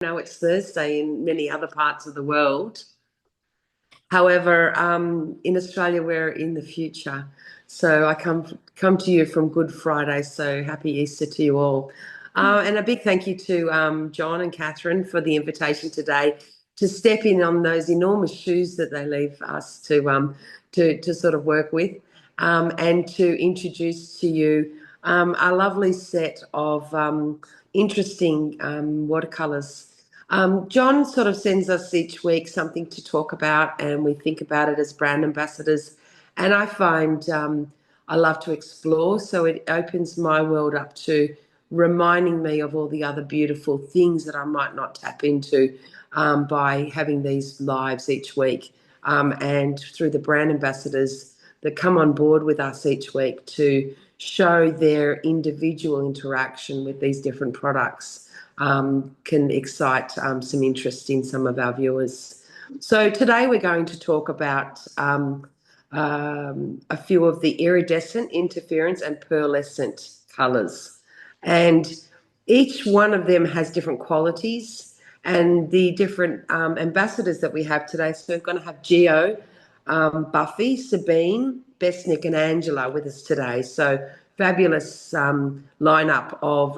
know it's Thursday in many other parts of the world. However, in Australia, we're in the future. So I come to you from Good Friday. So happy Easter to you all. And a big thank you to John and Catherine for the invitation today to step in on those enormous shoes that they leave us to sort of work with, and to introduce to you a lovely set of interesting watercolours. John sort of sends us each week something to talk about, and we think about it as brand ambassadors. And I find I love to explore, so it opens my world up to reminding me of all the other beautiful things that I might not tap into by having these lives each week, and through the brand ambassadors that come on board with us each week to show their individual interaction with these different products. Can excite some interest in some of our viewers. So today we're going to talk about a few of the iridescent, interference, and pearlescent colours. And each one of them has different qualities, and the different ambassadors that we have today. So we're going to have Geo, Buffy, Sabine, Besnik, and Angela with us today. So fabulous lineup of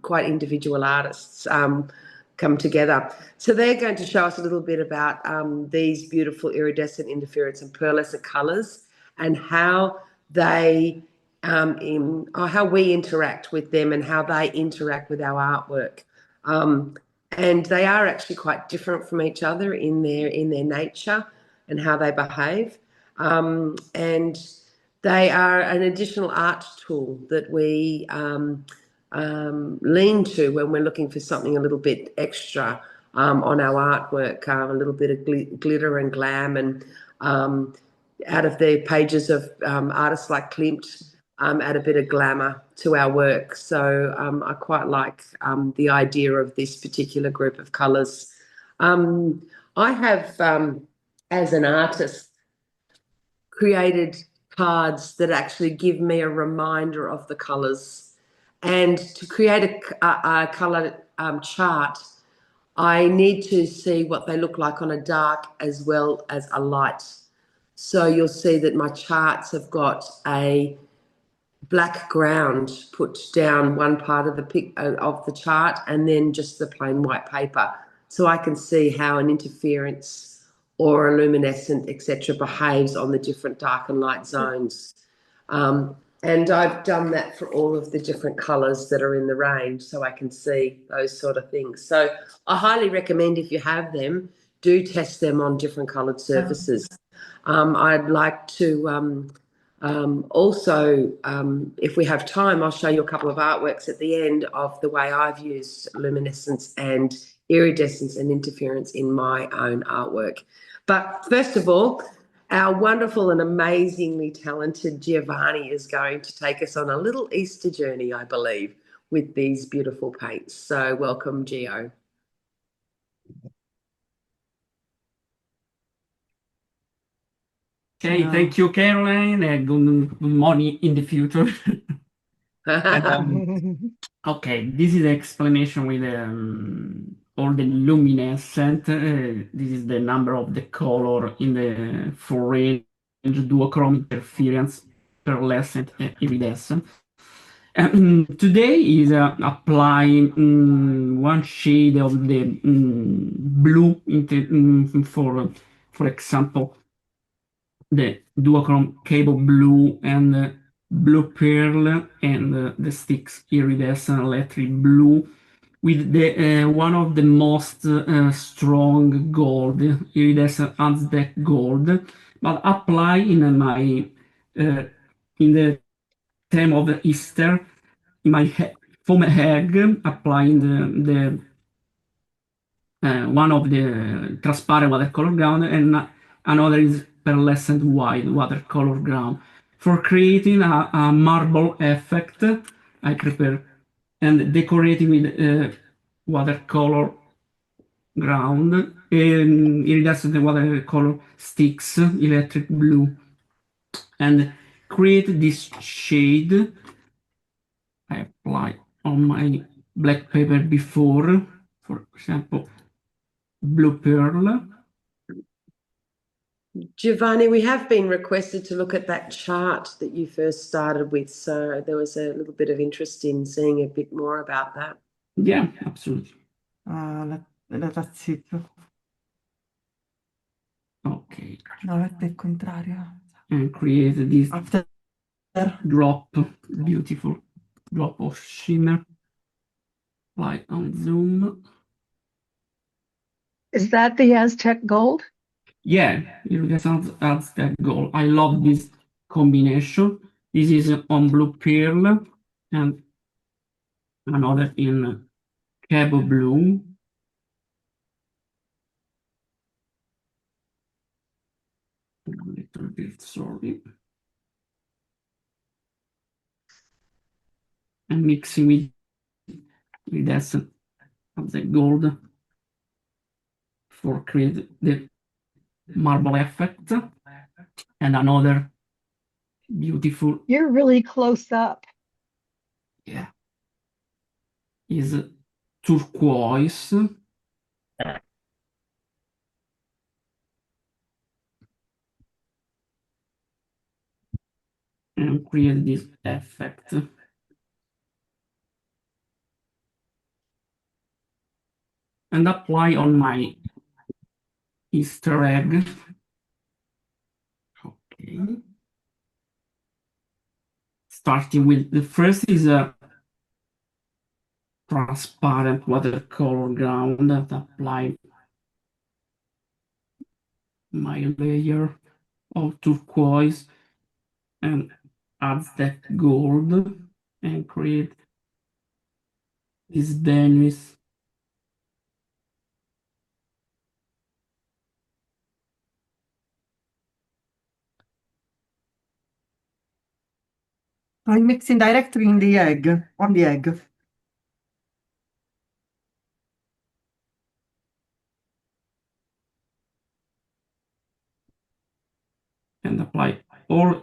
quite individual artists come together. So they're going to show us a little bit about these beautiful iridescent, interference, and pearlescent colours, and how they how we interact with them and how they interact with our artwork. And they are actually quite different from each other in their nature and how they behave. And they are an additional art tool that we lean to when we're looking for something a little bit extra on our artwork, a little bit of glitter and glam, and out of the pages of artists like Klimt, add a bit of glamour to our work. So I quite like the idea of this particular group of colours. I have, as an artist, created cards that actually give me a reminder of the colours. And to create a colour chart, I need to see what they look like on a dark as well as a light. So you'll see that my charts have got a black ground put down one part of the chart, and then just the plain white paper, so I can see how an interference or a luminescent, etc., behaves on the different dark and light zones. And I've done that for all of the different colours that are in the range, so I can see those sort of things. So I highly recommend, if you have them, do test them on different coloured surfaces. I'd like to also, if we have time, I'll show you a couple of artworks at the end of the way I've used luminescence and iridescence and interference in my own artwork. But first of all, our wonderful and amazingly talented Giovanni is going to take us on a little Easter journey, I believe, with these beautiful paints. So welcome, Gio. Okay, thank you, Caroline. Good morning in the future. Okay, this is the explanation with all the luminescent. This is the number of the color in the full range, duochrome, interference, pearlescent, and iridescent. Today is applying one shade of the blue for example, the duochrome cable blue and blue pearl, and the sticks iridescent electric blue with the one of the most strong gold, iridescent Aztec gold, but apply in my in the time of the Easter in my foam egg, applying the one of the transparent watercolor ground, and another is pearlescent white watercolor ground. For creating a marble effect, I prepare and decorating with watercolor ground, iridescent watercolor sticks, electric blue, and create this shade. I apply on my black paper before, for example, blue pearl. Giovanni, we have been requested to look at that chart that you first started with, so there was a little bit of interest in seeing a bit more about that. Yeah, absolutely. That's it. Okay. No, let's il contrario. And create this After. drop, beautiful drop of shimmer. Apply on zoom. Is that the Aztec gold? Yeah, Iridescents adds that gold. I love this combination. This is on blue pearl and another in cabo blue. A little bit, sorry. And mixing with iridescent of the gold for create the marble effect. And another beautiful, You're really close up. yeah, is turquoise. And create this effect. And apply on my Easter egg. Okay. Starting with the first is a transparent watercolor ground that apply my layer of turquoise and adds that gold and create this Venus. I'm mixing directly in the egg, on the egg. And apply or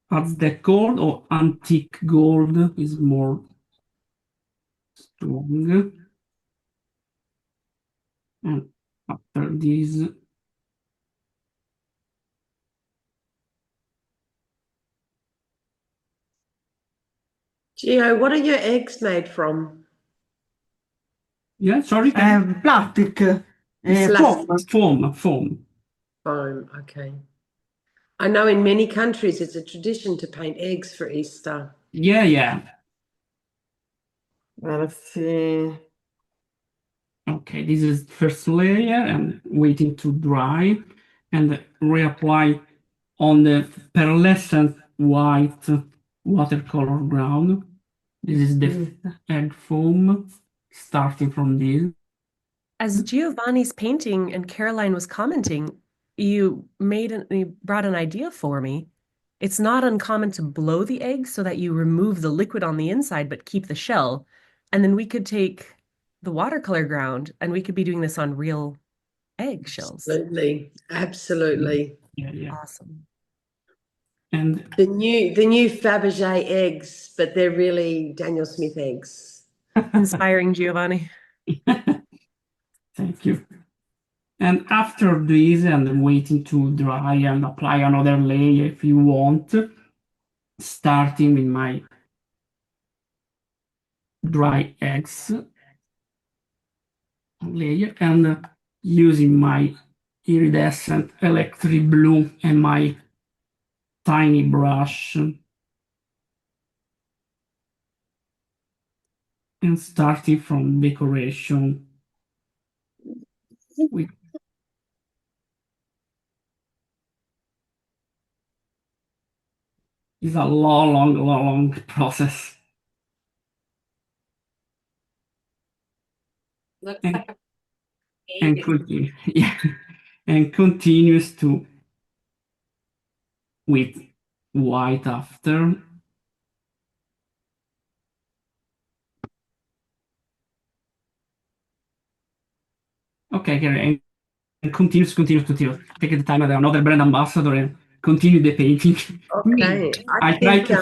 adds the gold or antique gold is more strong. And after this, Gio, what are your eggs made from? yeah, sorry, Plastic. It's Foam. foam. Foam, okay. I know in many countries it's a tradition to paint eggs for Easter. Yeah. Let's see. Okay, this is first layer and waiting to dry and reapply on the pearlescent white watercolor ground. This is the egg foam starting from this. As Giovanni's painting and Caroline was commenting, you brought an idea for me. It's not uncommon to blow the egg so that you remove the liquid on the inside but keep the shell. And then we could take the watercolor ground and we could be doing this on real egg shells. Absolutely. Yeah. Awesome. And the new Fabergé eggs, but they're really Daniel Smith eggs. Inspiring, Giovanni. Thank you. And after this, and waiting to dry and apply another layer if you want, starting with my dry eggs layer and using my iridescent electric blue and my tiny brush and starting from decoration with it's a long process. Looks And, like a and, continue, yeah, and continues to with white after. Okay, and continues. Take the time as another brand ambassador and continue the painting. Okay. I try to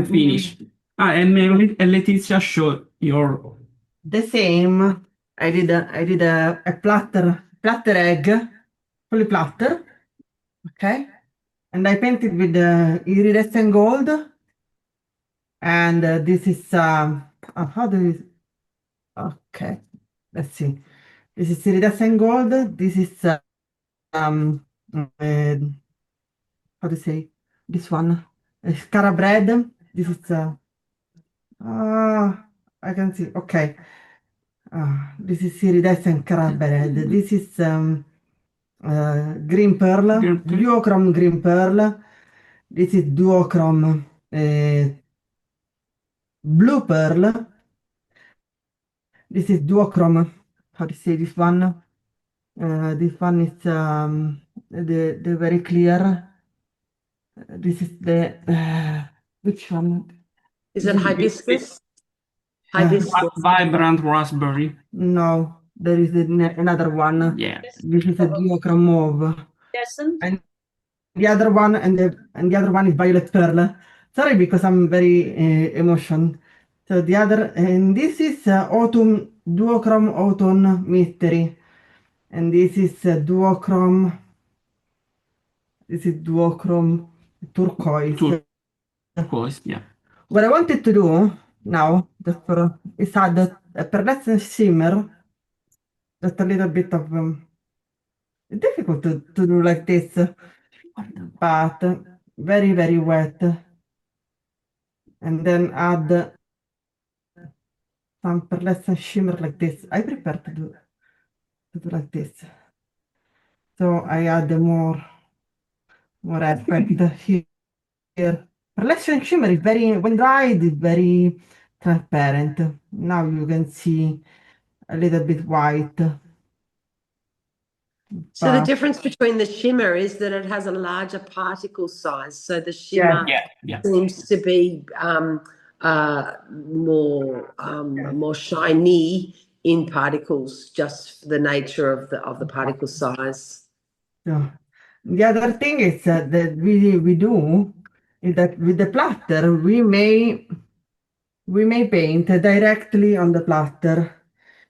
finish. And Letizia, show your The same. I did a platter egg, fully platter, okay? And I painted with the iridescent gold. And this is how do you? Okay, let's see. This is iridescent gold. This is um how to say this one? Scara bread. This is I can see. Okay. This is iridescent cara bread. This is green pearl, Green pearl. duochrome green pearl. This is duochrome blue pearl. This is duochrome. How to say this one? This one is the very clear. This is the which one? Is it hibiscus? Uh, Hibiscus. Vibrant raspberry. No, there is another one. Yeah. This is a duochrome mauve. And the other one and the other one is violet pearl. Sorry, because I'm very emotional. So the other and this is autumn duochrome autumn mystery, and this is duochrome. This is duochrome turquoise. Turquoise, yeah. What I wanted to do now, just for is add a pearlescent shimmer, just a little bit of. It's difficult to do like this, but very very wet, and then add some pearlescent shimmer like this. I prefer to do like this. So I add more effect here. Pearlescent shimmer is very, when dried, is very transparent. Now you can see a little bit white. So the But difference between the shimmer is that it has a larger particle size. So the yeah, shimmer Yeah. seems to be more shiny in particles, just the nature of the particle size. so the other thing is that we do is that with the platter we may paint directly on the platter.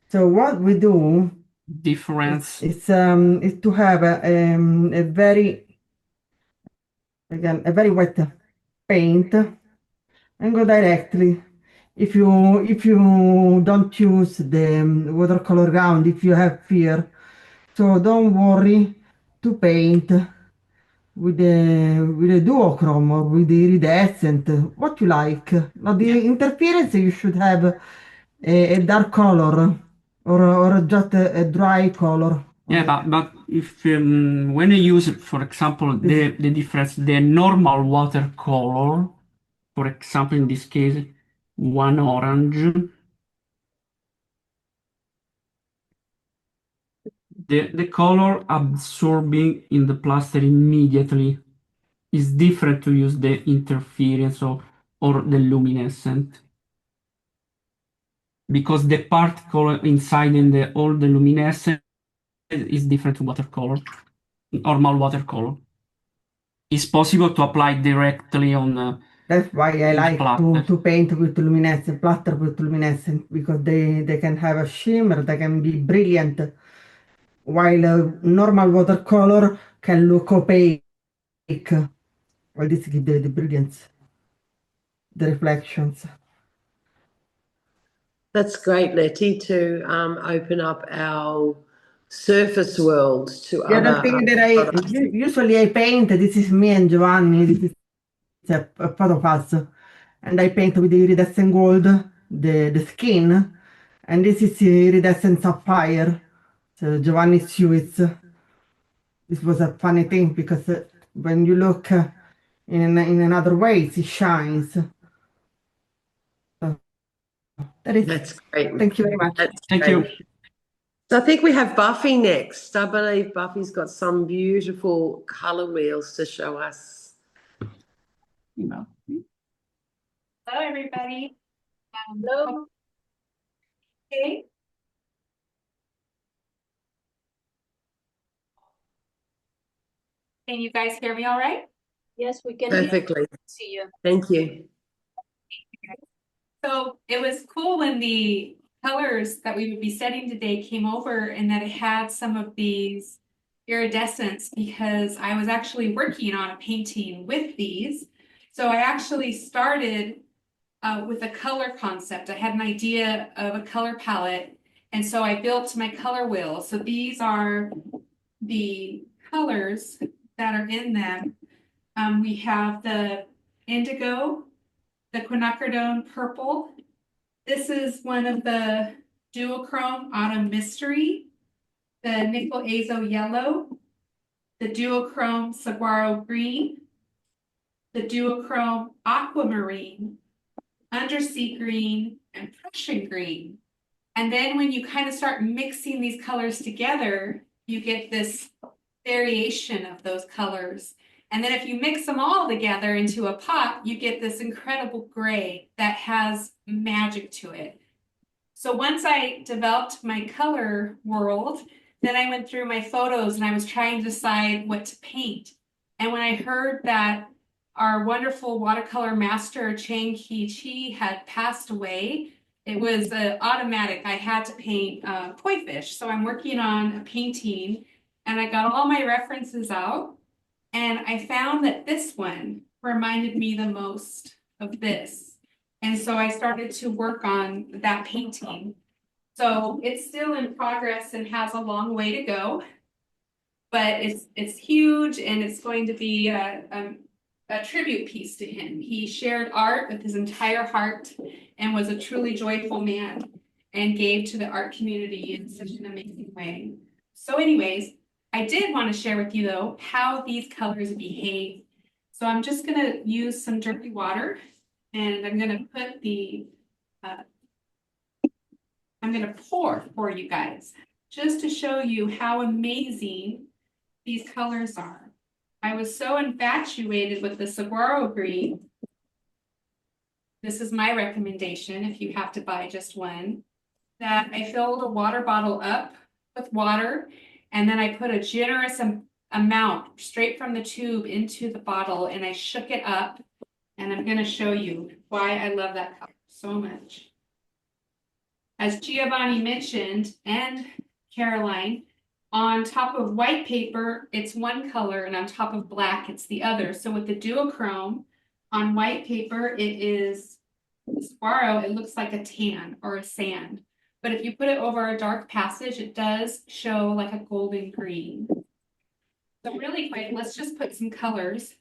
So what we do Difference. is to have a very wet paint and go directly. If you don't use the watercolor ground, if you have fear, so don't worry to paint with the duochrome or with the iridescent, what you like. Now the interference you should have a dark color or just a dry color. Yeah, but if when you use, for example, the difference, the normal watercolor, for example, in this case, one orange, the color absorbing in the plaster immediately is different to use the interference or the luminescent. Because the particle inside in all the luminescent is different to watercolor, normal watercolor. It's possible to apply directly on That's why I like platter. to paint with luminescent, platter with luminescent, because they can have a shimmer, they can be brilliant, while a normal watercolor can look opaque. Well, this gives the brilliance, the reflections. That's great, Letty, to open up our surface world to The other thing that I usually paint, this is me and Giovanni, this is a photo of us, and I paint with the iridescent gold, the skin, and this is iridescent sapphire. So Giovanni's shoes. This was a funny thing because when you look in another way, it shines. So That's great. Thank you very much. That's Thank great. you. So I think we have Buffy next. I believe Buffy's got some beautiful color wheels to show us. Hello, everybody. Hello. Okay. Can you guys hear me all right? Yes, we can Perfectly. see you. Thank you. So it was cool when the colors that we would be setting today came over and that it had some of these iridescents because I was actually working on a painting with these. So I actually started with a color concept. I had an idea of a color palette, and so I built my color wheel. So these are the colors that are in them. We have the indigo, the quinacridone purple. This is one of the duochrome autumn mystery, the nickel azo yellow, the duochrome saguaro green, the duochrome aquamarine, undersea green, and Prussian green. And then when you kind of start mixing these colors together, you get this variation of those colors. And then if you mix them all together into a pot, you get this incredible gray that has magic to it. So once I developed my color world, then I went through my photos and I was trying to decide what to paint. And when I heard that our wonderful watercolor master, Chang Ki Chi, had passed away, it was automatic. I had to paint koi fish. So I'm working on a painting and I got all my references out. And I found that this one reminded me the most of this. And so I started to work on that painting. So it's still in progress and has a long way to go, but it's huge and it's going to be a tribute piece to him. He shared art with his entire heart and was a truly joyful man and gave to the art community in such an amazing way. So anyways, I did want to share with you though how these colors behave. So I'm just going to use some dirty water and I'm going to put the, I'm going to pour for you guys just to show you how amazing these colors are. I was so infatuated with the saguaro green. This is my recommendation if you have to buy just one, that I filled a water bottle up with water and then I put a generous amount straight from the tube into the bottle and I shook it up. And I'm going to show you why I love that color so much. As Giovanni mentioned, and Caroline, on top of white paper, it's one color, and on top of black, it's the other. So with the duochrome, on white paper, it is saguaro, it looks like a tan or a sand. But if you put it over a dark passage, it does show like a golden green. So really quick, let's just put some colors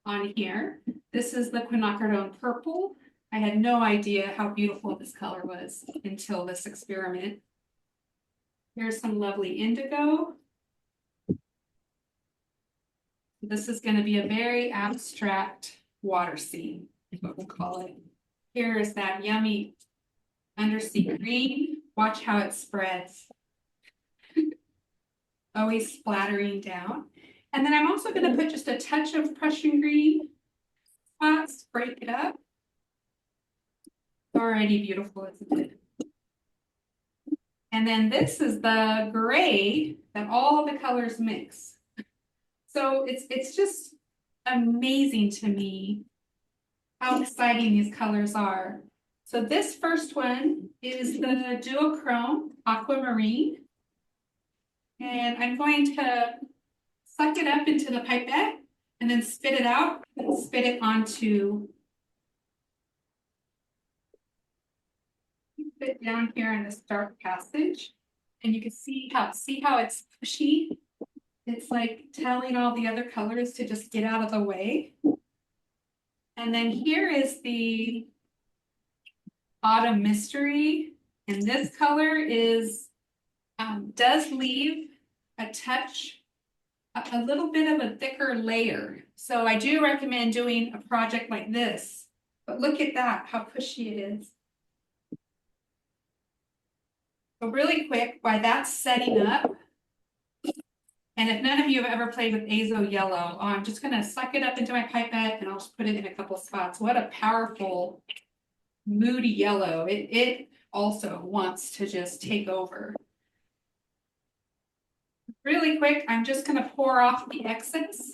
on here. This is the quinacridone purple. I had no idea how beautiful this color was until this experiment. Here's some lovely indigo. This is going to be a very abstract water scene, is what we'll call it. Here is that yummy undersea green. Watch how it spreads. Always splattering down. And then I'm also going to put just a touch of Prussian green spots, break it up. It's already beautiful, isn't it? And then this is the gray that all the colors mix. So it's just amazing to me how exciting these colors are. So this first one is the duochrome aquamarine. And I'm going to suck it up into the pipette and then spit it out and spit it onto it down here in this dark passage. And you can see how it's pushy. It's like telling all the other colors to just get out of the way. And then here is the autumn mystery. And this color is does leave a touch, a little bit of a thicker layer. So I do recommend doing a project like this. But look at that, how pushy it is. So really quick, while that's setting up, and if none of you have ever played with azo yellow, I'm just going to suck it up into my pipette and I'll just put it in a couple spots. What a powerful, moody yellow. It also wants to just take over. Really quick, I'm just going to pour off the excess.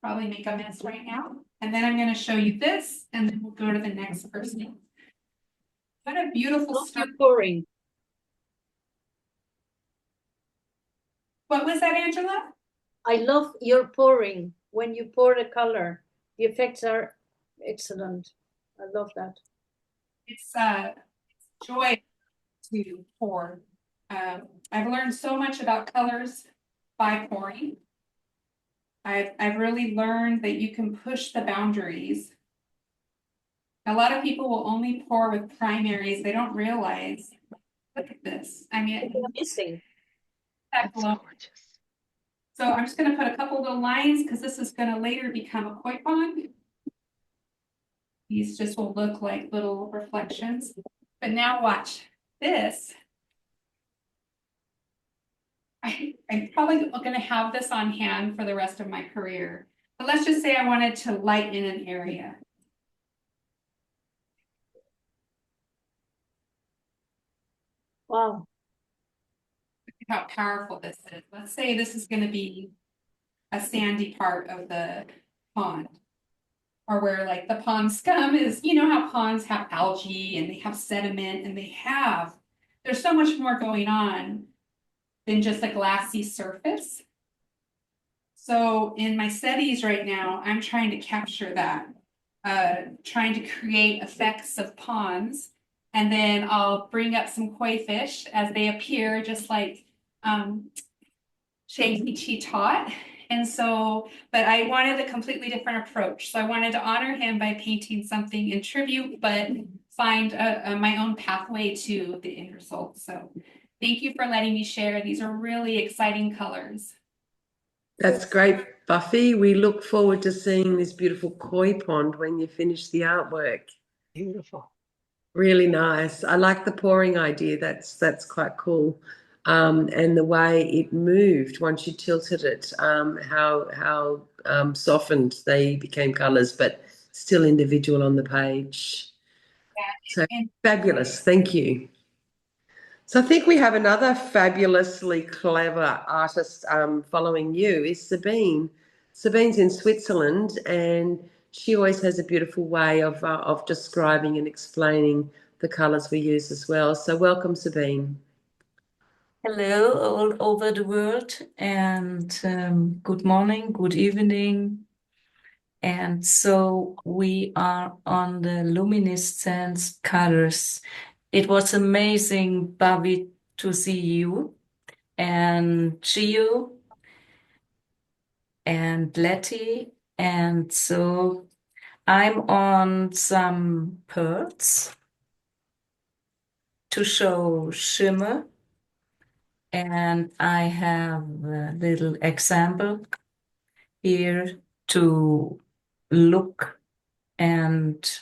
Probably make a mess right now. And then I'm going to show you this, and then we'll go to the next person. What a beautiful Love start. your pouring. What was that, Angela? I love your pouring. When you pour the color, the effects are excellent. I love that. It's joy to pour. I've learned so much about colors by pouring. I've really learned that you can push the boundaries. A lot of people will only pour with primaries. They don't realize. Look at this. I mean, They're missing. that That's glow. gorgeous. So I'm just going to put a couple little lines because this is going to later become a koi pond. These just will look like little reflections. But now watch this. I'm probably going to have this on hand for the rest of my career. But let's just say I wanted to lighten an area. Wow. Look at how powerful this is. Let's say this is going to be a sandy part of the pond. Or where like the pond scum is, you know how ponds have algae and they have sediment and there's so much more going on than just a glassy surface. So in my studies right now, I'm trying to capture that, trying to create effects of ponds. And then I'll bring up some koi fish as they appear, just like Chi taught. And so, but I wanted a completely different approach. So I wanted to honor him by painting something in tribute, but find my own pathway to the end result. So thank you for letting me share. These are really exciting colors. That's great, Buffy. We look forward to seeing this beautiful koi pond when you finish the artwork. Beautiful. Really nice. I like the pouring idea. That's quite cool. And the way it moved once you tilted it, how softened they became colours, but still individual on the page. So And fabulous. Thank you. So I think we have another fabulously clever artist following you is Sabine. Sabine's in Switzerland, and she always has a beautiful way of describing and explaining the colours we use as well. So welcome, Sabine. Hello, all over the world, and good morning, good evening. And so we are on the luminescence colors. It was amazing, Bobby, to see you and Gio and Letty. And so I'm on some pearls to show shimmer. And I have a little example here to look and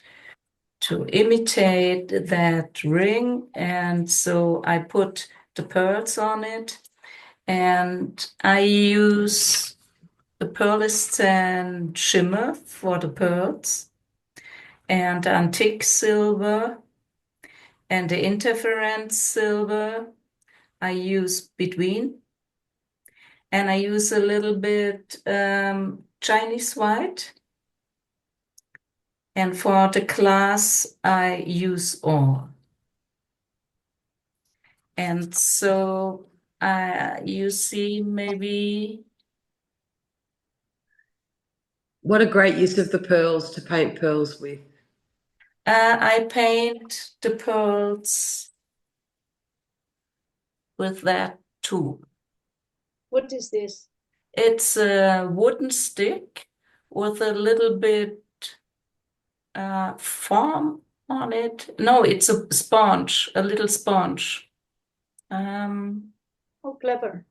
to imitate that ring. And so I put the pearls on it, and I use the Pearlistan shimmer for the pearls and antique silver and the interference silver I use between. And I use a little bit Chinese white. And for the class, I use all. And so you see maybe. What a great use of the pearls to paint pearls with. I paint the pearls with that too. What is this? It's a wooden stick with a little bit foam on it. No, it's a sponge, a little sponge. Oh, clever.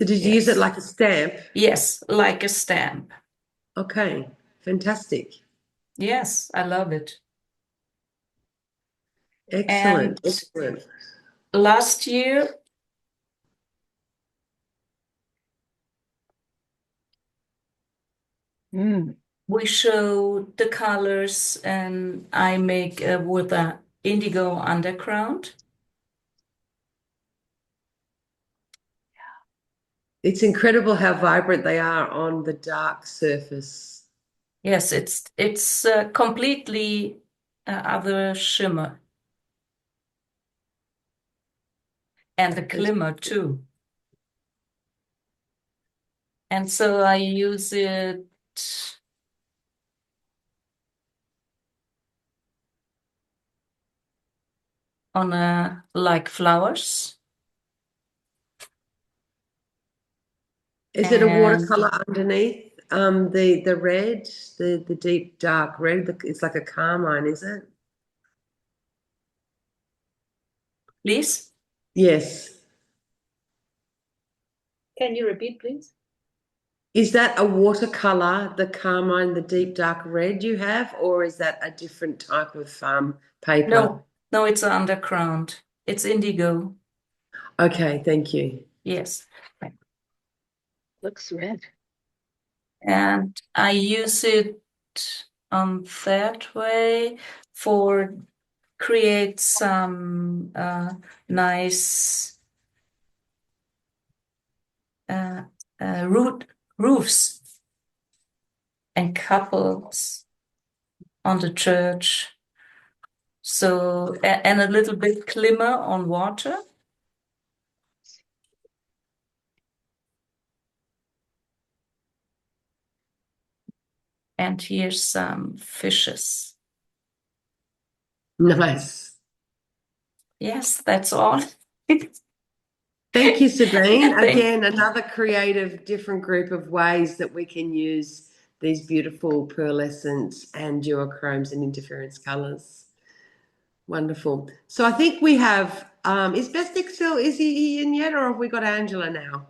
So did you use it Yes. like a stamp? Yes, like a stamp. Okay, fantastic. Yes, I love it. Excellent, And excellent. last year, we show the colors, and I make with a indigo underground. It's incredible how vibrant they are on the dark surface. Yes, it's completely other shimmer. and the glimmer too. And so I use it on like flowers. Is it a And watercolor underneath the red, the deep dark red? It's like a carmine, is it? please? Yes. Can you repeat, please? Is that a watercolor, the carmine, the deep dark red you have, or is that a different type of paper? No, it's underground. It's indigo. Okay, thank you. Yes. Looks red. And I use it that way for create some nice roofs and couples on the church. So, and a little bit glimmer on water. And here's some fishes. Nice. Yes, that's all. Thank you, Sabine. Thank- Again, another creative, different group of ways that we can use these beautiful pearlescents and duochromes and interference colours. Wonderful. So I think we have, is Besnik still, is he in yet, or have we got Angela now?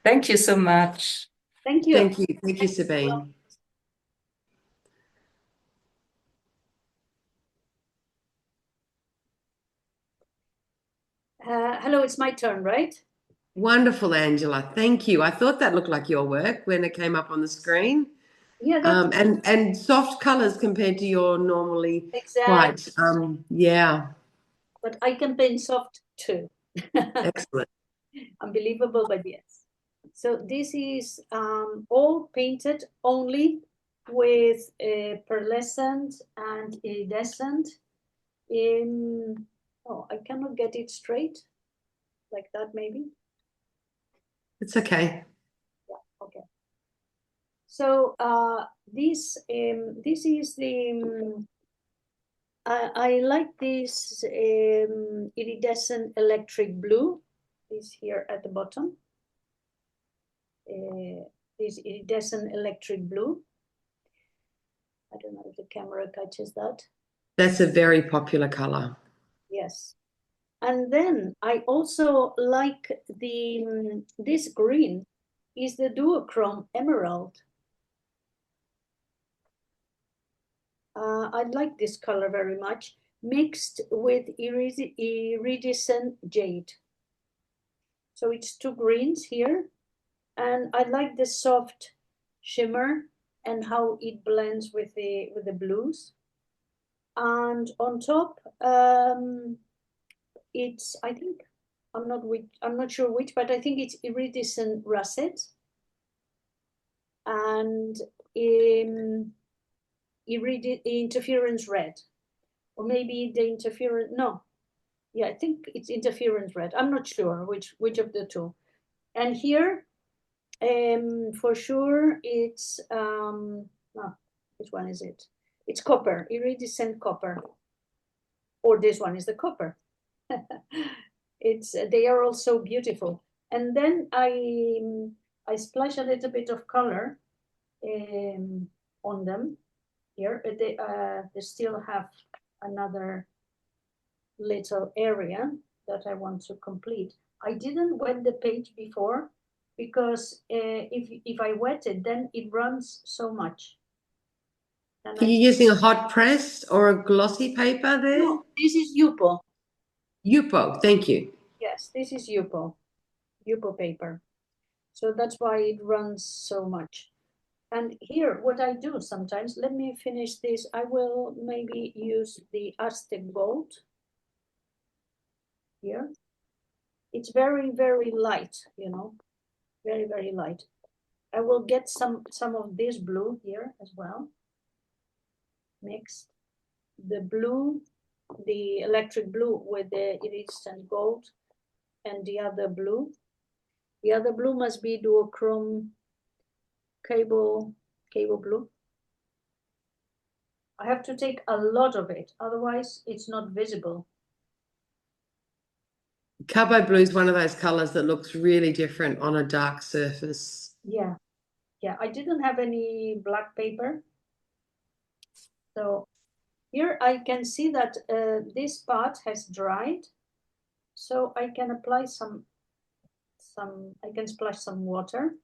Thank you so much. Thank you. Thank you. Thank you, Sabine. Hello, it's my turn, right? Wonderful, Angela. Thank you. I thought that looked like your work when it came up on the screen. Yeah, that's And soft colours compared to your normally quite, exactly. yeah, But I can paint soft too. excellent. Unbelievable, but yes. So this is all painted only with pearlescent and iridescent in, oh, I cannot get it straight, like that maybe. It's okay. Yeah, okay. So this is the, I like this iridescent electric blue, is here at the bottom. This iridescent electric blue. I don't know if the camera catches that. That's a very popular colour. Yes. And then I also like the, this green is the duochrome emerald. I like this color very much, mixed with iridescent jade. So it's two greens here. And I like the soft shimmer and how it blends with the blues. And on top, it's, I think, I'm not sure which, but I think it's iridescent russet and interference red, or maybe the interference, no, yeah, I think it's interference red. I'm not sure which of the two. And here, for sure, it's which one is it? It's copper, iridescent copper, or this one is the copper. It's they are all so beautiful. And then I splash a little bit of color on them here, but they still have another little area that I want to complete. I didn't wet the page before because if I wet it, then it runs so much. And Are you using a hot press or a glossy paper there? No, this is Yupo. Yupo, thank you. Yes, this is Yupo paper. So that's why it runs so much. And here, what I do sometimes, let me finish this. I will maybe use the Aztec gold here. It's very, very light, you know, very, very light. I will get some of this blue here as well. Mixed the blue, the electric blue with the iridescent gold. and the other blue. The other blue must be duochrome cable blue. I have to take a lot of it, otherwise it's not visible. Cabo blue is one of those colours that looks really different on a dark surface. Yeah, yeah. I didn't have any black paper. So here I can see that this part has dried. So I can apply I can splash some water.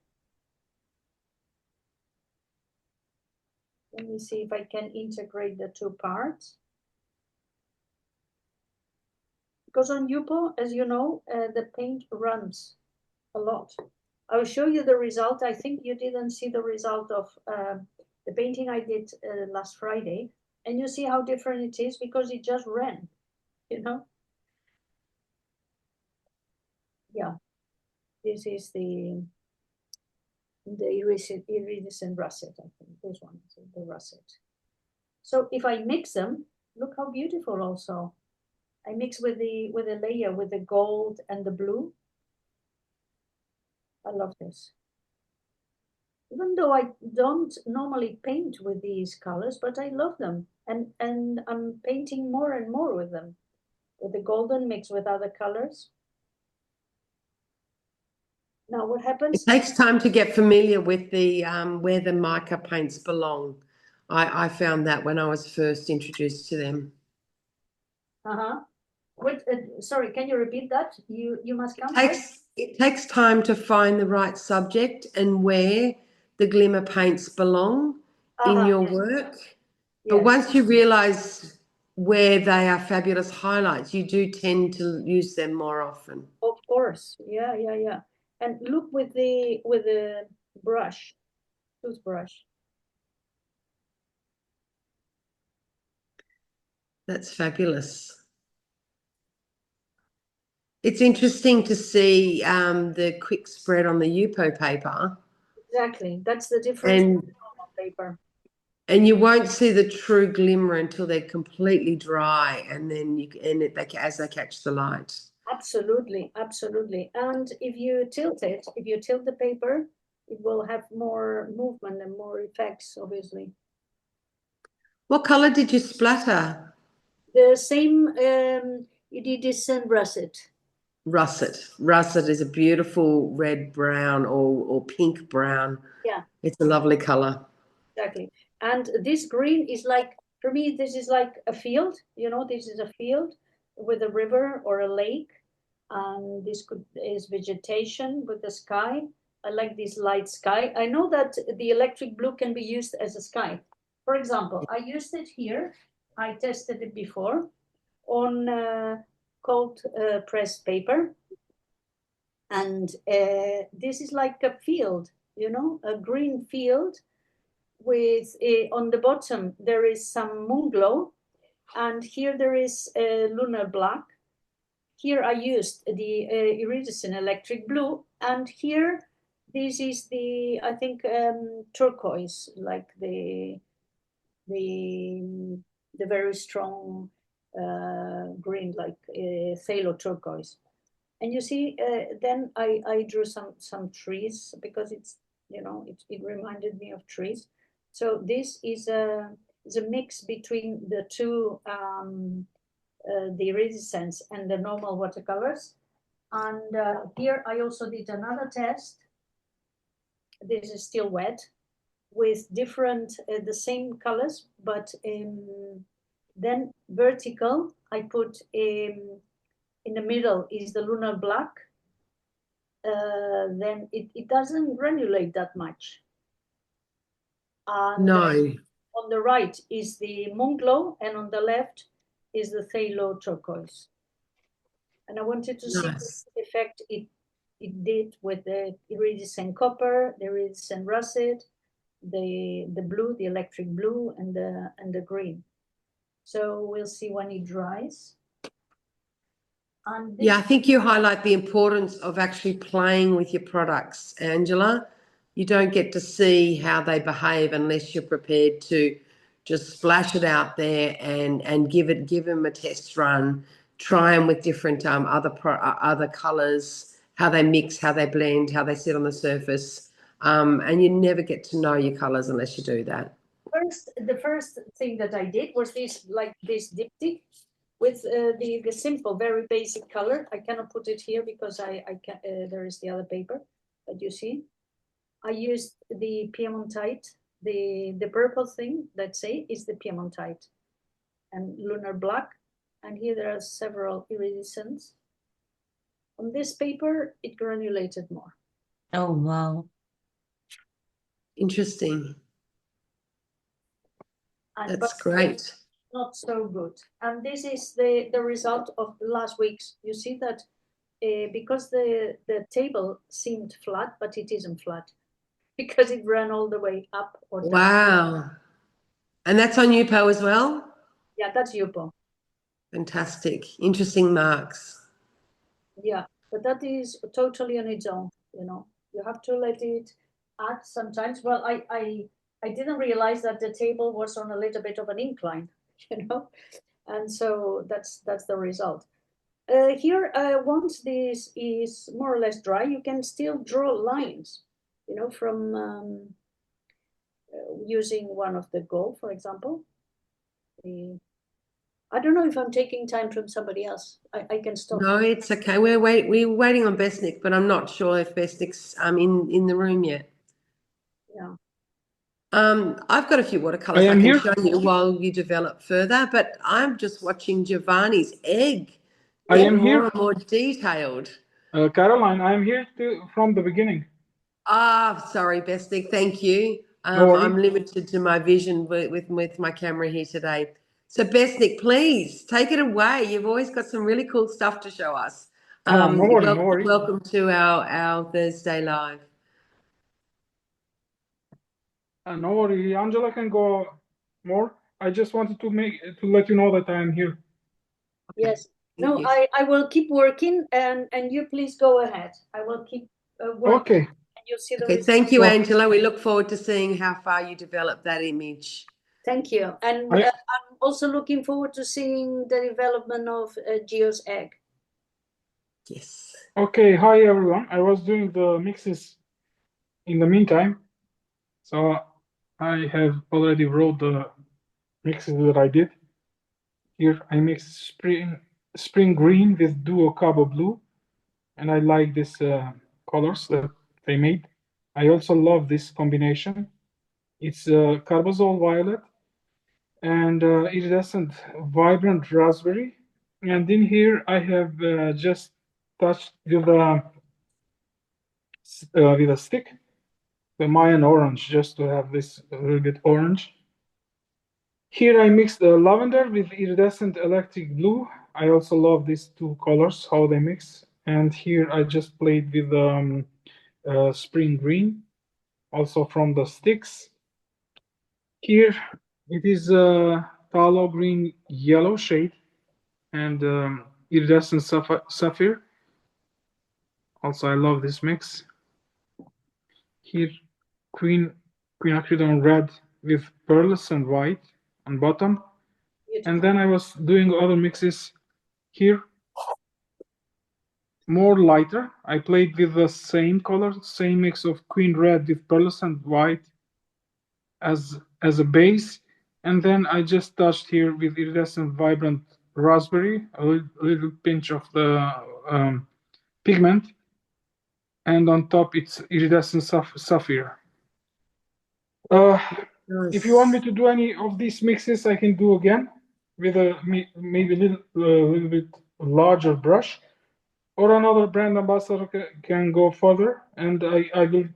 Let me see if I can integrate the two parts. Because on Yupo, as you know, the paint runs a lot. I will show you the result. I think you didn't see the result of the painting I did last Friday. And you see how different it is because it just ran, you know? Yeah, this is the iridescent russet, I think. This one is the russet. So if I mix them, look how beautiful also. I mix with the layer with the gold and the blue. I love this. Even though I don't normally paint with these colors, but I love them. And I'm painting more and more with them. With the golden mixed with other colors. Now what happens? It takes time to get familiar with the where the mica paints belong. I found that when I was first introduced to them. What? Sorry, can you repeat that? You must come. It takes time to find the right subject and where the glimmer paints belong in your work. But once you realise where they are fabulous highlights, you do tend to use them more often. Of course, yeah. And look with the brush, toothbrush. That's fabulous. It's interesting to see the quick spread on the Yupo paper. Exactly, that's the difference with normal paper. And you won't see the true glimmer until they're completely dry, and then as they catch the light. Absolutely. And if you tilt the paper, it will have more movement and more effects, obviously. What colour did you splatter? The same iridescent russet. Russet is a beautiful red brown or pink brown. Yeah. It's a lovely colour. Exactly. And this green is like, for me, this is like a field, this is a field with a river or a lake. And this is vegetation with the sky. I like this light sky. I know that the electric blue can be used as a sky. For example, I used it here. I tested it before on cold pressed paper. And this is like a field, a green field with on the bottom there is some moon glow, and here there is lunar black. Here I used the iridescent electric blue, and here this is the, I think, turquoise, like the very strong green, like phthalo turquoise. And you see, then I drew some trees because it's, it reminded me of trees. So this is a mix between the two, the iridescents and the normal watercolors. And here I also did another test. This is still wet with different, the same colors, but then vertical, I put in the middle is the lunar black. Then it doesn't granulate that much. And no. On the right is the moon glow, and on the left is the phthalo turquoise. And I wanted to see what effect it did with the iridescent copper, the iridescent russet, the blue, the electric blue, and the green. So we'll see when it dries. Yeah, I think you highlight the importance of actually playing with your products, Angela. You don't get to see how they behave unless you're prepared to just splash it out there and give them a test run try them with different other colours, how they mix, how they blend, how they sit on the surface. And you never get to know your colours unless you do that. The first thing that I did was this diptych with the simple, very basic color. I cannot put it here because I can. There is the other paper, but you see, I used the Piemontite. The purple thing, let's say, is the Piemontite and lunar black. And here there are several iridescents. On this paper, it granulated more. Oh, wow. Interesting. But That's great. not so good. And this is the result of last week's. You see that because the table seemed flat, but it isn't flat because it ran all the way up or down. Wow. And that's on Yupo as well? Yeah, that's Yupo. Fantastic. Interesting marks. Yeah, but that is totally on its own, you know. You have to let it add sometimes. Well, I didn't realize that the table was on a little bit of an incline, you know, and so that's the result. Here, once this is more or less dry, you can still draw lines, you know, from using one of the gold, for example. I don't know if I'm taking time from somebody else. I can stop. No, it's okay. We're waiting on Besnik, but I'm not sure if Besnik's in the room yet. Yeah. I've got a few watercolors I am can here. show you while you develop further, but I'm just watching Giovanni's egg I get am more here. and more detailed. Caroline, I am here from the beginning. Sorry, Besnik. Thank you. No worries. I'm limited to my vision with my camera here today. So Besnik, please take it away. You've always got some really cool stuff to show us. No worries, no worries. Welcome to our Thursday live. No worries. Angela can go more. I just wanted to let you know that I am here. Yes. Thank No, you. I will keep working and you please go ahead. I will keep working. Okay. And you'll see the Okay, results. thank you, Well- Angela. We look forward to seeing how far you develop that image. Thank you. And I- I'm also looking forward to seeing the development of Gio's egg. Yes. Okay, hi everyone. I was doing the mixes in the meantime. So I have already wrote the mixes that I did. Here I mixed spring green with duo cabo blue. And I like this colors that they made. I also love this combination. It's carbazole violet and iridescent vibrant raspberry. And in here I have just touched with a stick the Mayan orange just to have this a little bit orange. Here I mixed the lavender with iridescent electric blue. I also love these two colors, how they mix. And here I just played with spring green, also from the sticks. Here it is tallow green yellow shade and iridescent sapphire. Also, I love this mix. Here, quinacridone red with pearlescent white on bottom. Beautiful. And then I was doing other mixes here, more lighter. I played with the same color, same mix of queen red with pearlescent white as a base, and then I just touched here with iridescent vibrant raspberry, a little pinch of the pigment, and on top it's iridescent sapphire. If you want me to do any of these mixes, I can do again with a maybe a little bit larger brush, or another brand ambassador can go further, and I will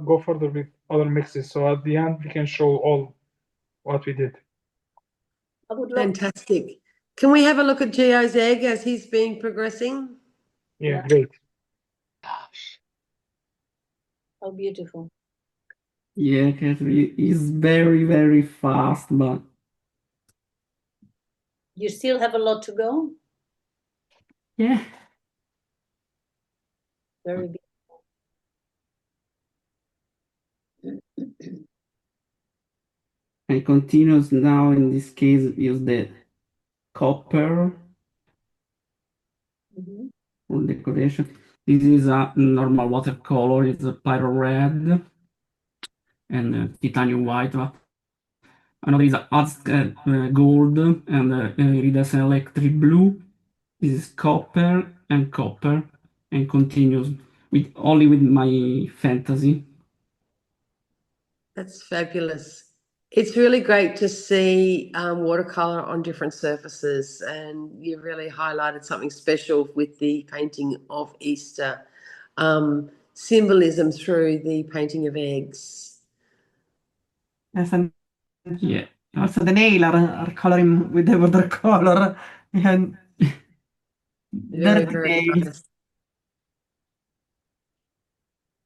go further with other mixes. So at the end, we can show all what we did. I would love. Fantastic. Can we have a look at Gio's egg as he's been progressing? Yeah, great. How beautiful. Yeah, Catherine is very, very fast, but You still have a lot to go. yeah. Very beautiful. I continues now in this case use the copper Mhm. for decoration. This is a normal watercolor. It's a pyro red and titanium white. Another is Aztec gold and iridescent electric blue. This is copper and continues with only with my fantasy. That's fabulous. It's really great to see watercolor on different surfaces, and you really highlighted something special with the painting of Easter, symbolism through the painting of eggs. Yes, and Yeah. also the nail are coloring with the watercolor. And Very, dirty very nails. nice.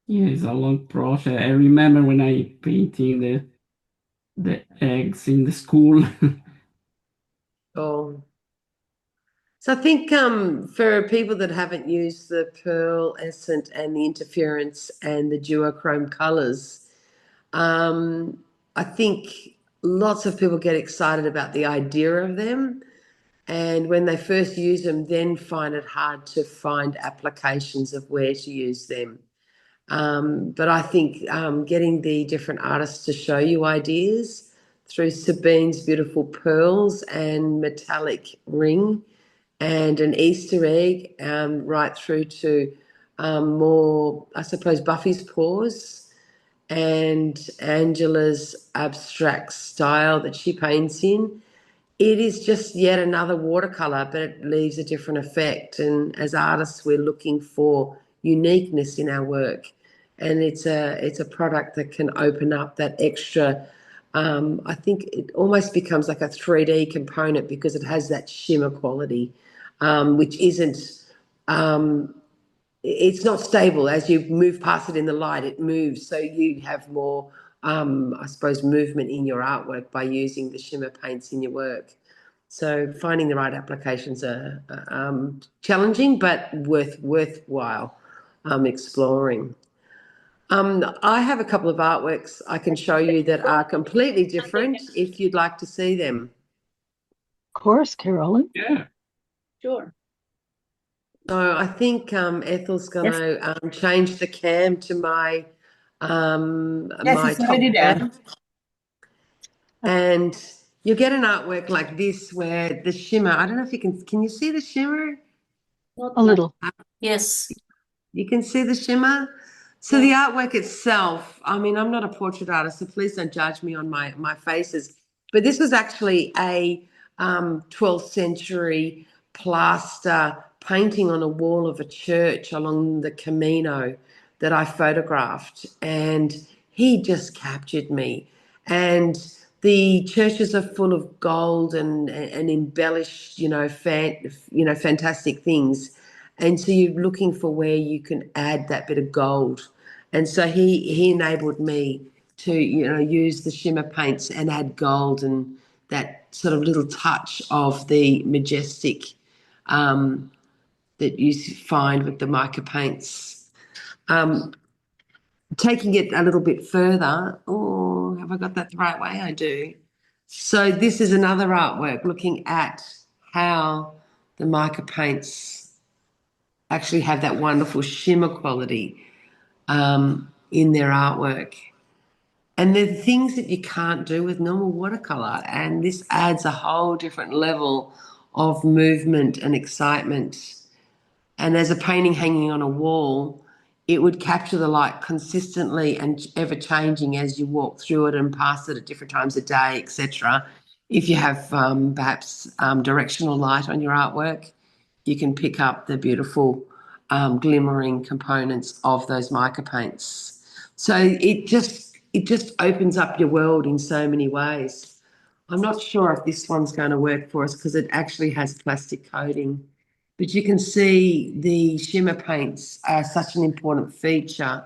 Yeah, it's a long process. I remember when I painting the eggs in the school. Oh. So I think for people that haven't used the pearl essence and the interference and the duochrome colours, I think lots of people get excited about the idea of them. And when they first use them, then find it hard to find applications of where to use them. But I think getting the different artists to show you ideas through Sabine's beautiful pearls and metallic ring and an Easter egg, right through to more, I suppose, Buffy's paws and Angela's abstract style that she paints in. It is just yet another watercolor, but it leaves a different effect. And as artists, we're looking for uniqueness in our work, and it's a product that can open up that extra. I think it almost becomes like a 3D component because it has that shimmer quality, which isn't. It's not stable as you move past it in the light. It moves, so you have more, I suppose, movement in your artwork by using the shimmer paints in your work. So finding the right applications are challenging, but worthwhile exploring. I have a couple of artworks I can show you that are completely different if you'd like to see them. Of course, Carolyn. Yeah. Sure. So I think Ethel's going to change the cam to my Yes, my it's top already there. cam. And you get an artwork like this where the shimmer, I don't know if you can you see the shimmer? Not A little. Yes. You can see the shimmer? So the artwork itself, I mean, I'm not a portrait artist, so please don't judge me on my faces. But this was actually a 12th century plaster painting on a wall of a church along the Camino that I photographed. And he just captured me. And the churches are full of gold and embellished, fantastic things. And so you're looking for where you can add that bit of gold. And so he enabled me to, use the shimmer paints and add gold and that sort of little touch of the majestic that you find with the mica paints. Taking it a little bit further, oh, have I got that the right way? I do. So this is another artwork looking at how the mica paints actually have that wonderful shimmer quality in their artwork. And they're things that you can't do with normal watercolor. And this adds a whole different level of movement and excitement. And as a painting hanging on a wall, it would capture the light consistently and ever changing as you walk through it and past it at different times of day, etc. If you have perhaps directional light on your artwork, you can pick up the beautiful glimmering components of those mica paints. So it just opens up your world in so many ways. I'm not sure if this one's going to work for us because it actually has plastic coating. But you can see the shimmer paints are such an important feature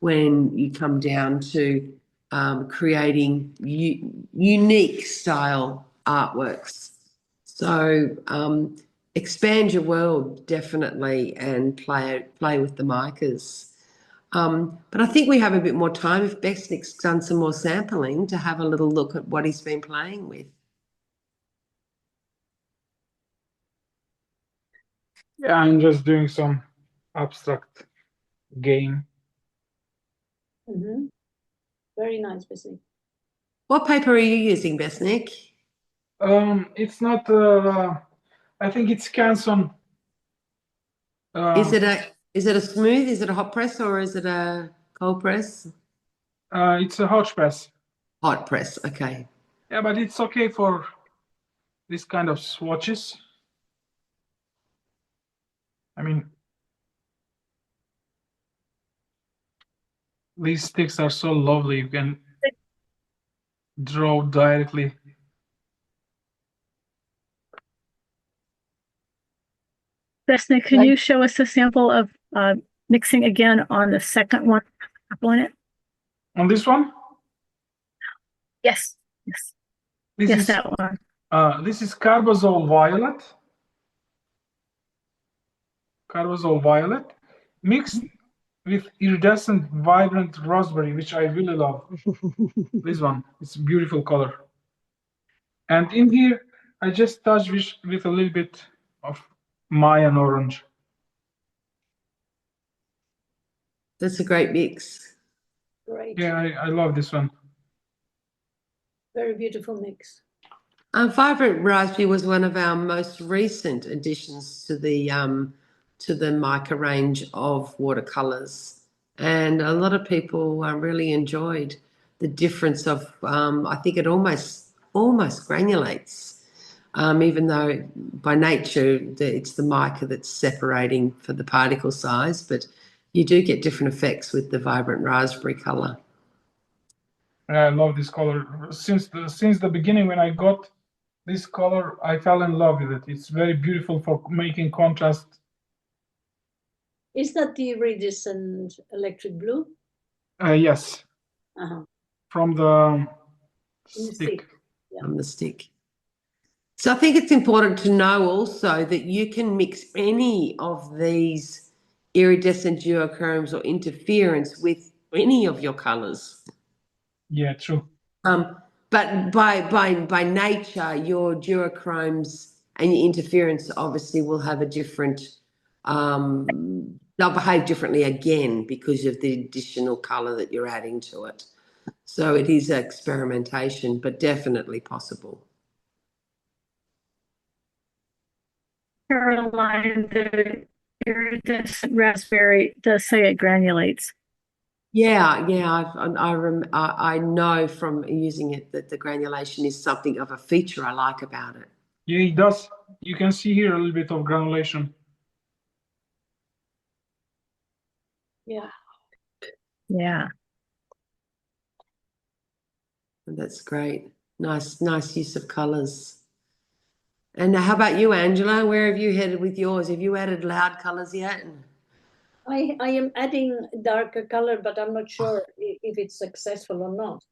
when you come down to creating unique style artworks. So expand your world definitely and play with the micas. But I think we have a bit more time if Besnik's done some more sampling to have a little look at what he's been playing with. Yeah, I'm just doing some abstract game. Very nice, Besnik. What paper are you using, Besnik? It's not. I think it's Canson. Is it a smooth? Is it a hot press or is it a cold press? It's a hot press. Hot press. Okay. Yeah, but it's okay for this kind of swatches. I mean, these sticks are so lovely. You can draw directly. Besnik, can you show us a sample of mixing again on the second one? On it? On this one? Yes. Yes. This Yes, is that one. this is Carbazole Violet. Carbazole Violet mixed with iridescent vibrant raspberry, which I really love. This one, it's a beautiful color. And in here, I just touch with a little bit of Mayan orange. That's a great mix. Great. Yeah, I love this one. Very beautiful mix. Vibrant Raspberry was one of our most recent additions to the mica range of watercolors, and a lot of people really enjoyed the difference of. I think it almost granulates, even though by nature it's the mica that's separating for the particle size, but you do get different effects with the Vibrant Raspberry color. I love this color. Since the beginning, when I got this color, I fell in love with it. It's very beautiful for making contrast. Is that the iridescent electric blue? Yes. From the stick. Yeah. From the stick. So I think it's important to know also that you can mix any of these iridescent duochromes or interference with any of your colors. Yeah, true. But by nature, your duochromes and your interference obviously will have a different. They'll behave differently again because of the additional color that you're adding to it. So it is experimentation, but definitely possible. Caroline, the iridescent raspberry does say it granulates. Yeah, I know from using it that the granulation is something of a feature I like about it. Yeah, it does. You can see here a little bit of granulation. Yeah. Yeah. That's great. Nice use of colors. And how about you, Angela? Where have you headed with yours? Have you added loud colors yet? I am adding darker color, but I'm not sure if it's successful or not.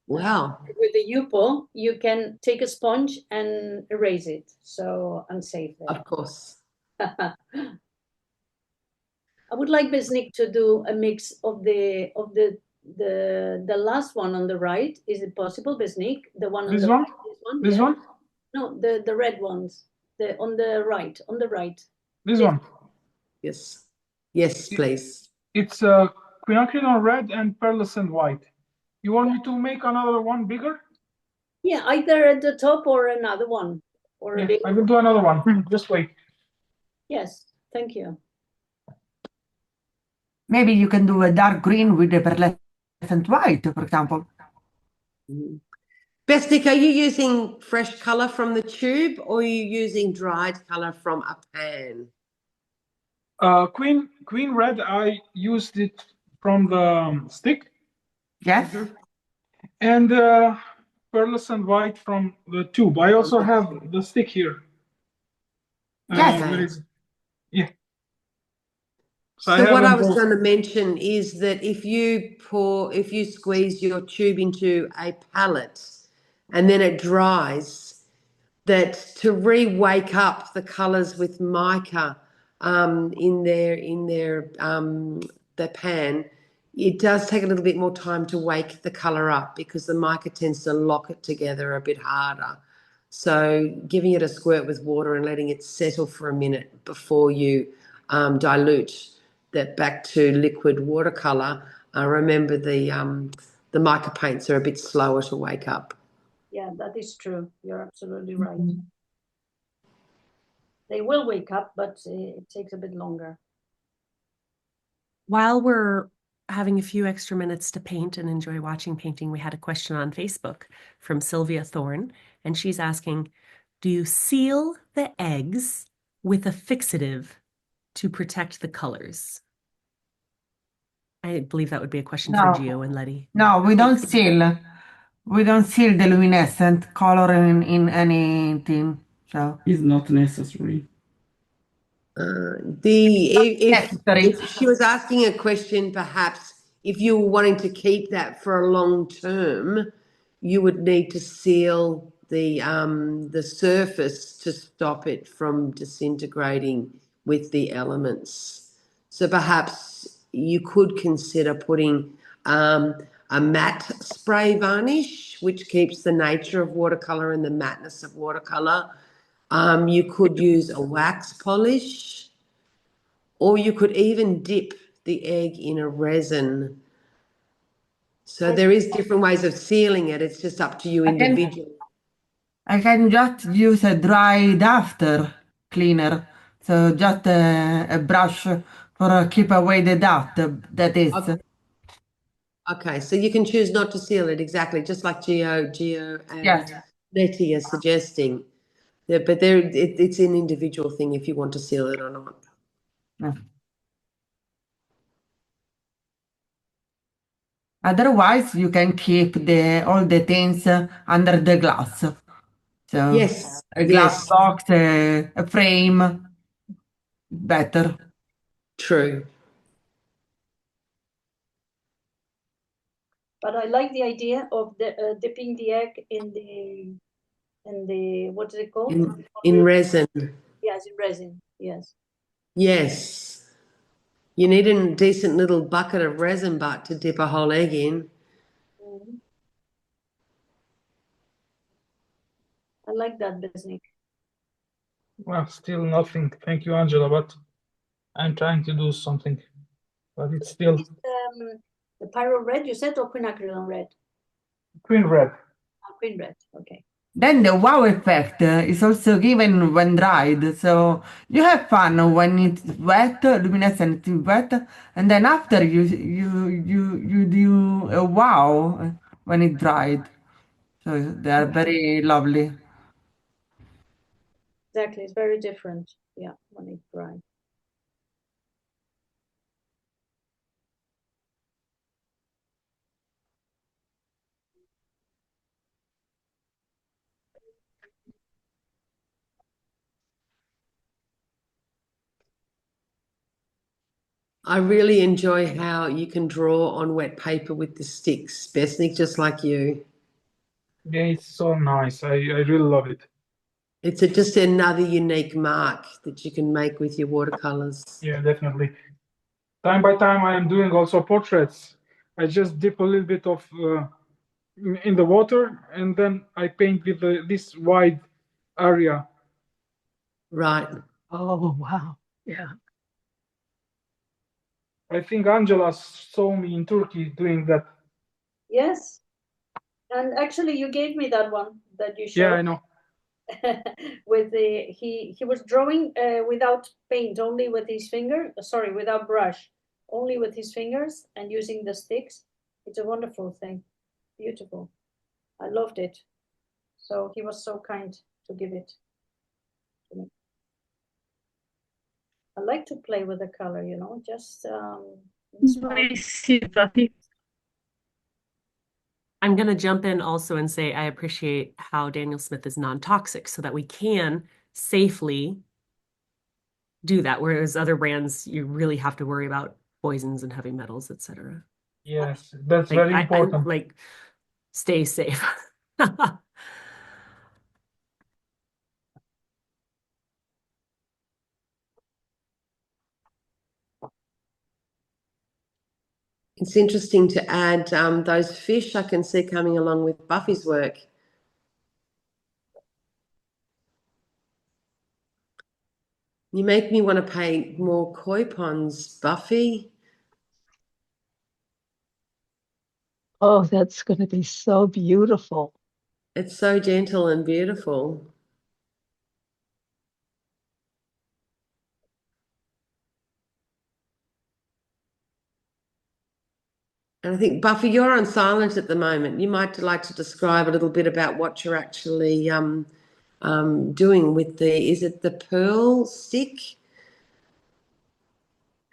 Wow. With the Yupo, you can take a sponge and erase it. So I'm safe there. Of course. I would like Besnik to do a mix of the last one on the right. Is it possible, Besnik? The one on This the one? right, This yeah. one? No, the red ones. On the right. This one. Yes. Yes, please. It's quinacridone red and pearlescent white. You want me to make another one bigger? Yeah, either at the top or another one. Or a big I will do another one. Just wait. Yes, thank you. Maybe you can do a dark green with a pearlescent white, for example. Besnik, are you using fresh color from the tube or are you using dried color from a pan? Queen red, I used it from the stick. Yes. And pearlescent white from the tube. I also have the stick here. Yes. Yeah. So what I was going to mention is that if you squeeze your tube into a pallet and then it dries, that to re-wake up the colours with mica in the pan, it does take a little bit more time to wake the colour up because the mica tends to lock it together a bit harder. So giving it a squirt with water and letting it settle for a minute before you dilute that back to liquid watercolor. Remember the mica paints are a bit slower to wake up. Yeah, that is true. You're absolutely right. They will wake up, but it takes a bit longer. While we're having a few extra minutes to paint and enjoy watching painting, we had a question on Facebook from Sylvia Thorne, and she's asking, do you seal the eggs with a fixative to protect the colors? I believe that would be a question for Gio and Letty. No, we don't seal. We don't seal the luminescent color in anything. So It's not necessary. If she was asking a question, perhaps if you were wanting to keep that for a long term, you would need to seal the surface to stop it from disintegrating with the elements. So perhaps you could consider putting a matte spray varnish, which keeps the nature of watercolor and the matteness of watercolor. You could use a wax polish, or you could even dip the egg in a resin. So there is different ways of sealing it. It's just up to you individually. I can just use a dried after cleaner. So just a brush for keep away the dust. That is. Okay, so you can choose not to seal it, exactly, just like Gio and Letty are suggesting. Yeah, but it's an individual thing if you want to seal it or not. Yeah. Otherwise, you can keep all the things under the glass. So Yes, a glass box, a frame, better. True. But I like the idea of dipping the egg in the what is it called? In resin. Yes, in resin. Yes. Yes. You need a decent little bucket of resin butt to dip a whole egg in. I like that, Besnik. Well, still nothing. Thank you, Angela, but I'm trying to do something. But it's still... the pyro red, you said, or quinacridone red? Queen red. Oh, queen red, okay. Then the wow effect is also given when dried. So you have fun when it's wet, luminescent is wet, and then after you do a wow when it's dried. So they are very lovely. Exactly, it's very different. Yeah, when it's dry. I really enjoy how you can draw on wet paper with the sticks, Besnik, just like you. Yeah, it's so nice. I really love it. It's just another unique mark that you can make with your watercolors. Yeah, definitely. Time by time, I am doing also portraits. I just dip a little bit of in the water, and then I paint with this wide area. Right. Oh, wow. Yeah. I think Angela saw me in Turkey doing that. Yes. And actually, you gave me that one that you showed. Yeah, I know. With he was drawing without paint, only with his finger. Sorry, without brush, only with his fingers and using the sticks. It's a wonderful thing, beautiful. I loved it. So he was so kind to give it to me. I like to play with the color, just. I see, Buffy. I'm going to jump in also and say I appreciate how Daniel Smith is non-toxic so that we can safely do that, whereas other brands, you really have to worry about poisons and heavy metals, etc. Yes, that's very important. Like, stay safe. It's interesting to add those fish I can see coming along with Buffy's work. You make me want to paint more koi ponds, Buffy. Oh, that's going to be so beautiful. It's so gentle and beautiful. And I think, Buffy, you're on silent at the moment. You might like to describe a little bit about what you're actually doing with is it the pearl stick?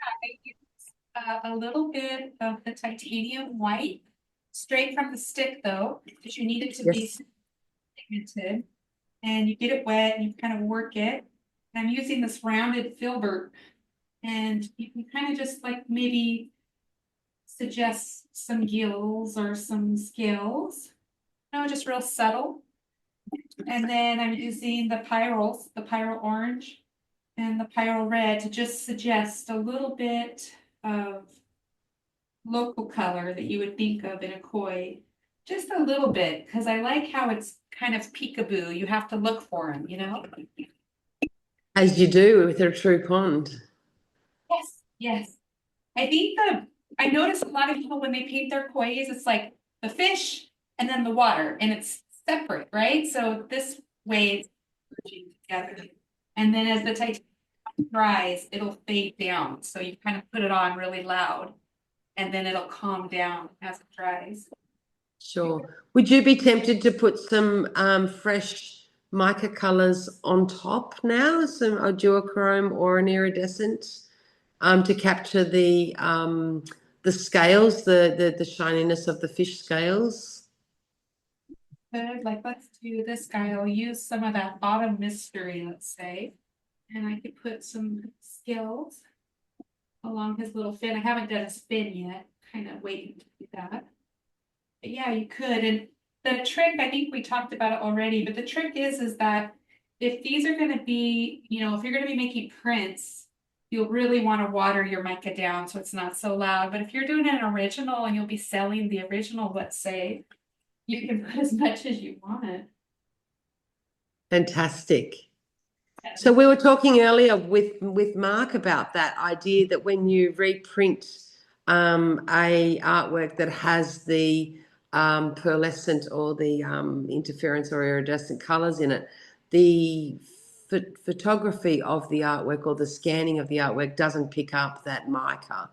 I use a little bit of the titanium white, straight from the stick though, because you need it to be pigmented. And you get it wet and you kind of work it. And I'm using this rounded filbert, and you can kind of just like maybe suggest some gills or some scales. No, just real subtle. And then I'm using the pyro orange and the pyro red to just suggest a little bit of local color that you would think of in a koi. Just a little bit, because I like how it's kind of peekaboo. You have to look for them, you know? As you do with a true pond. Yes, yes. I think I notice a lot of people when they paint their kois, it's like the fish and then the water, and it's separate, right? So this way it's merging together. And then as the titanium dries, it'll fade down. So you kind of put it on really loud, and then it'll calm down as it dries. Sure. Would you be tempted to put some fresh mica colours on top now, some a duochrome or an iridescent, to capture the scales, the shininess of the fish scales? Good, like let's do this guy. I'll use some of that autumn mystery, let's say, and I could put some scales along his little fin. I haven't done a spin yet, kind of waiting to do that. But yeah, you could. And the trick, I think we talked about it already, but the trick is that if these are going to be, you know, if you're going to be making prints, you'll really want to water your mica down so it's not so loud. But if you're doing an original and you'll be selling the original, let's say, you can put as much as you want. Fantastic. So we were talking earlier with Mark about that idea that when you reprint a artwork that has the pearlescent or the interference or iridescent colours in it, the photography of the artwork or the scanning of the artwork doesn't pick up that mica.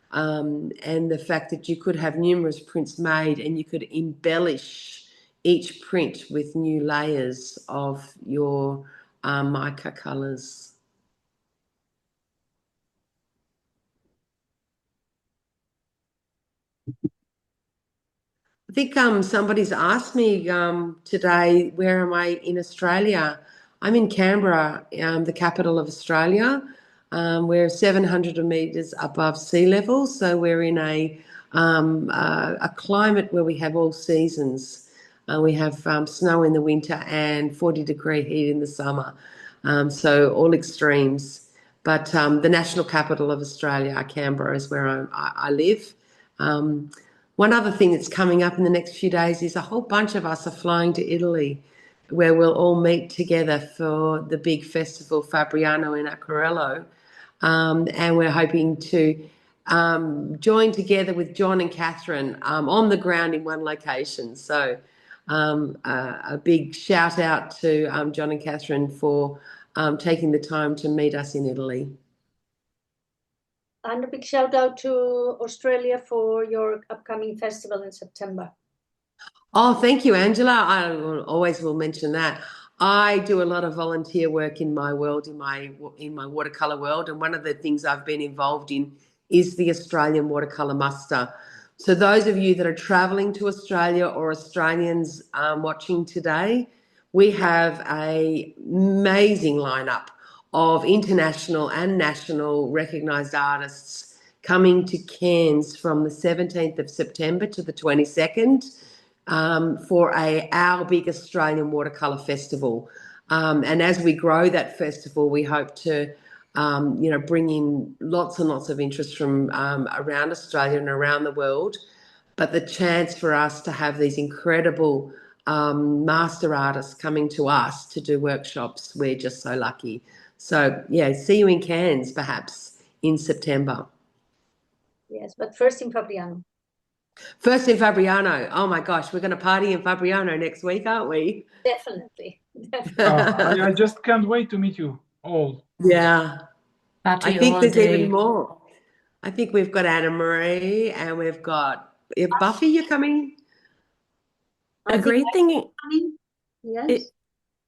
And the fact that you could have numerous prints made and you could embellish each print with new layers of your mica colours. I think somebody's asked me today, where am I in Australia? I'm in Canberra, the capital of Australia. We're 700 metres above sea level, so we're in a climate where we have all seasons. We have snow in the winter and 40-degree heat in the summer, so all extremes. But the national capital of Australia, Canberra, is where I live. One other thing that's coming up in the next few days is a whole bunch of us are flying to Italy, where we'll all meet together for the big festival Fabriano in Acquarello. And we're hoping to join together with John and Catherine on the ground in one location. So a big shout out to John and Catherine for taking the time to meet us in Italy. And a big shout out to Australia for your upcoming festival in September. Oh, thank you, Angela. I always will mention that. I do a lot of volunteer work in my world, in my watercolor world, and one of the things I've been involved in is the Australian Watercolor Muster. So those of you that are traveling to Australia or Australians watching today, we have an amazing lineup of international and national recognised artists coming to Cairns from the 17th of September to the 22nd. For our big Australian watercolour festival. And as we grow that festival, we hope to, bring in lots and lots of interest from around Australia and around the world. But the chance for us to have these incredible master artists coming to us to do workshops, we're just so lucky. So yeah, see you in Cairns perhaps in September. Yes, but first in Fabriano. First in Fabriano. Oh my gosh, we're going to party in Fabriano next week, aren't we? Definitely. Definitely. I just can't wait to meet you all. Yeah. Party I think all there's day. even more. I think we've got Anna Marie and we've got Buffy, you're coming? A great thing, Yes.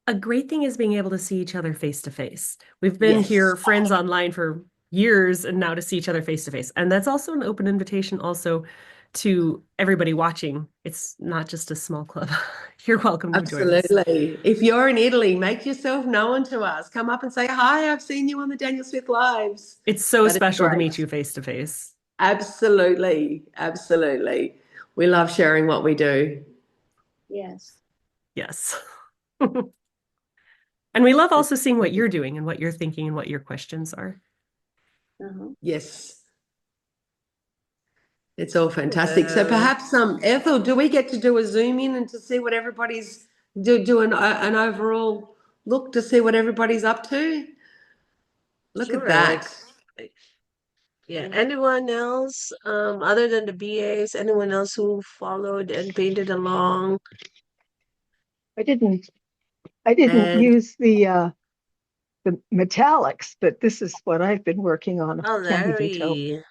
a great thing is being able to see each other face to face. We've been Yes. here friends online for years, and now to see each other face to face. And that's also an open invitation also to everybody watching. It's not just a small club. You're welcome to join us. Absolutely. If you're in Italy, make yourself known to us. Come up and say, hi, I've seen you on the Daniel Smith Lives. It's so That is special to great. meet you face to face. Absolutely. Absolutely. We love sharing what we do. Yes. Yes. And we love also seeing what you're doing and what you're thinking and what your questions are. Yes. It's all fantastic. So perhaps, Ethel, do we get to do a zoom in and to see what everybody's do an overall look to see what everybody's up to? Look at that. Yeah. Anyone else, other than the BAs, anyone else who followed and painted along? I didn't use the metallics, but this is what I've been working on. Oh, Can't even tell. Larry.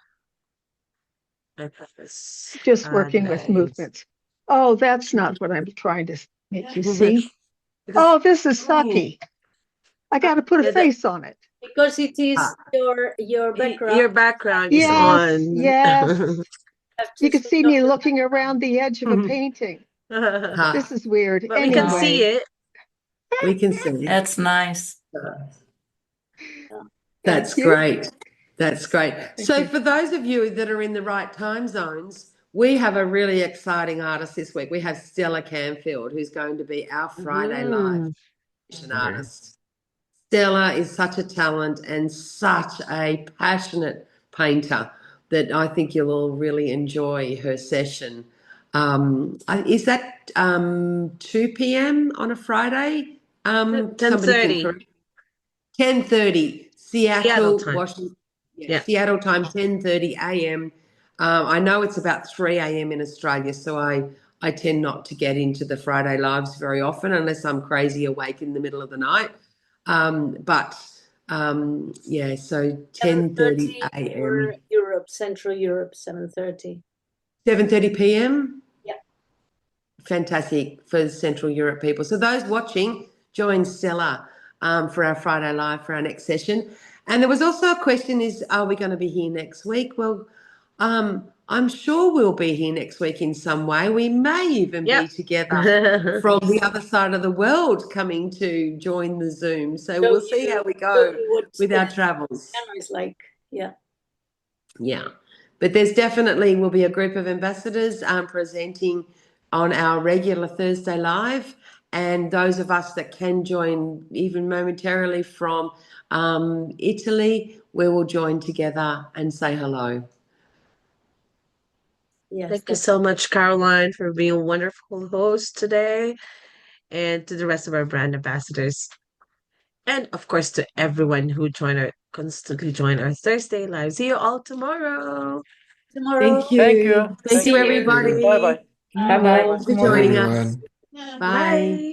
I promise. Just working with Nice. movements. Oh, that's not what I'm trying to make you see. Because Oh, this is sucky. I got to put a Yeah, face on it. Because it is your background. your background is Yes, on. yes. Have to You can switch see off me the looking around the edge of a painting. Ah, This is weird. But we can see Anyway, it. we can see. That's nice. That's Thank you. great. That's great. So you. for those of you that are in the right time zones, we have a really exciting artist this week. We have Stella Canfield, who's going to be our Friday Live artist. Stella is such a talent and such a passionate painter that I think you'll all really enjoy her session. Is that 2 p.m. on a Friday? 10:30. 10:30 Seattle Seattle, time. Washington. Yeah. Seattle time, 10:30 a.m. I know it's about 3 a.m. in Australia, so I tend not to get into the Friday lives very often unless I'm crazy awake in the middle of the night. Yeah, so 10:30 a.m. for Europe, Central Europe, 7:30. 7:30 p.m. Yeah. Fantastic for Central Europe people. So those watching, join Stella for our Friday Live for our next session. And there was also a question is, are we going to be here next week? Well, I'm sure we'll be here next week in some way. We may even be together from the other side of the world coming to join the Zoom. So we'll see how we go with our travels. It's like, yeah. Yeah. But there's definitely will be a group of ambassadors presenting on our regular Thursday Live, and those of us that can join even momentarily from Italy, we will join together and say hello. Yes, Thank you so much, Caroline, for being a wonderful host today, and to the rest of our brand ambassadors. And of course, to everyone who constantly join our Thursday Live. See you all tomorrow. Tomorrow. Thank you. Thank you. Thank you, Thank you. everybody. Bye-bye. Bye-bye. Thanks for joining us. Everyone. Bye.